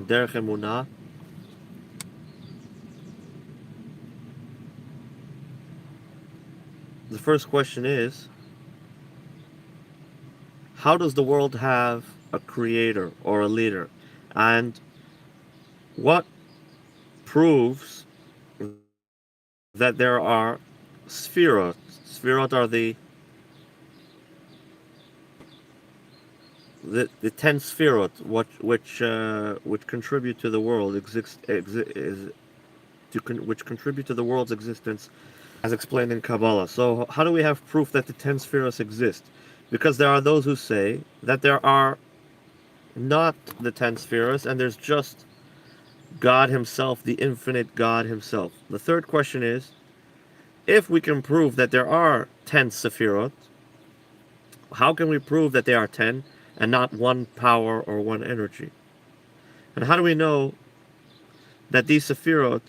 Derech Emuna. The first question is, how does the world have a creator or a leader? And what proves that there are Sefirot? Sefirot are the 10 Sefirot, which contribute to the world which contribute to the world's existence, as explained in Kabbalah. So how do we have proof that the 10 Sefirot exist? Because there are those who say that there are not the 10 Sefirot, and there's just God Himself, the infinite God Himself. The third question is, if we can prove that there are 10 Sefirot, how can we prove that they are 10 and not one power or one energy? And how do we know that these Sefirot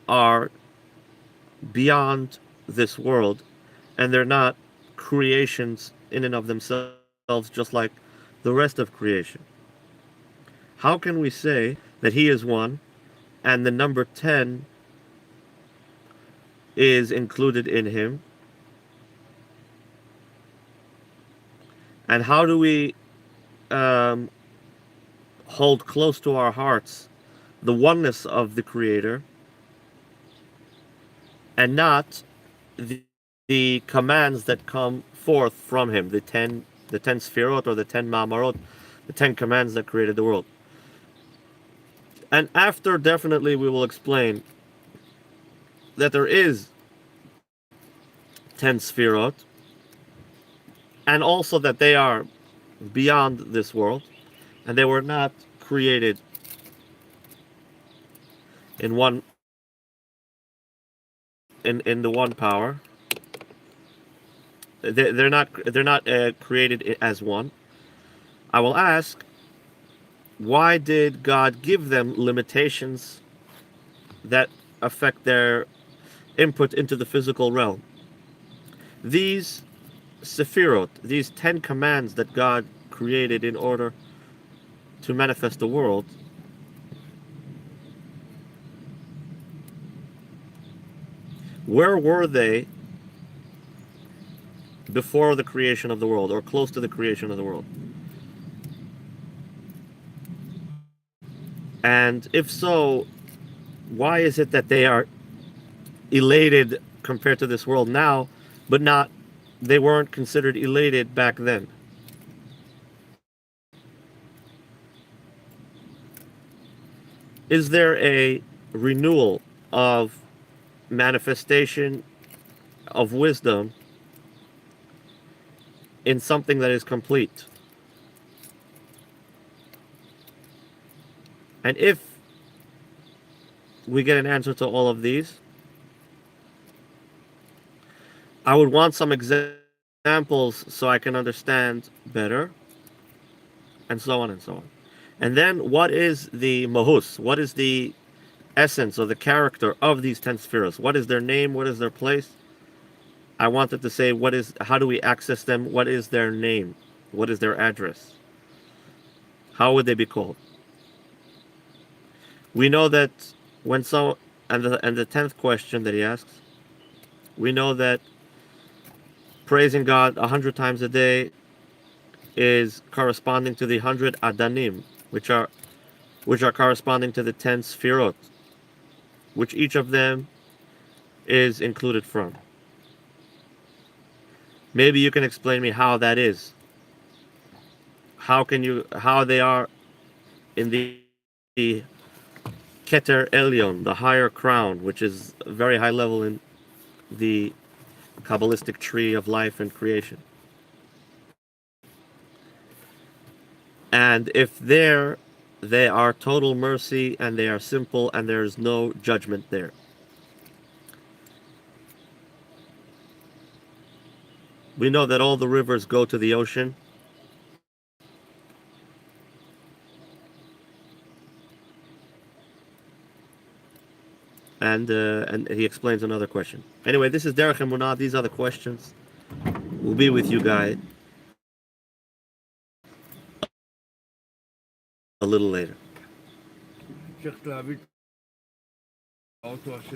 are beyond this world and they're not creations in and of themselves, just like the rest of creation? How can we say that He is one and the number 10 is included in Him? And how do we hold close to our hearts the oneness of the Creator and not the commands that come forth from Him, the 10 Sefirot or the 10 Ma'amarot, the 10 commands that created the world? And after, definitely, we will explain that there is 10 Sefirot, and also that they are beyond this world, and they were not created in the one power. They're not created as one. I will ask, why did God give them limitations that affect their input into the physical realm? These Sefirot, these 10 commands that God created in order to manifest the world, where were they before the creation of the world, or close to the creation of the world? And if so, why is it that they are elated compared to this world now, but they weren't considered elated back then? Is there a renewal of manifestation of wisdom in something that is complete? And if we get an answer to all of these, I would want some examples so I can understand better, and so on and so on. And then, what is the mahus? What is the essence or the character of these 10 spheres? What is their name? What is their place? I wanted to say, how do we access them? What is their name? What is their address? How would they be called? We know that and the 10th question that he asks, we know that praising God 100 times a day is corresponding to the 100 adanim, which are corresponding to the 10 sfirot, which each of them is included from. Maybe you can explain me how that is. How they are in the Keter Elyon, the higher crown, which is a very high level in the Kabbalistic tree of life and creation. And if they are total mercy and they are simple and there is no judgment there. We know that all the rivers go to the ocean. And he explains another question. Anyway, this is Derech Emuna. These are the questions. We'll be with you guys a little later. צריך להביא את האוטו השני.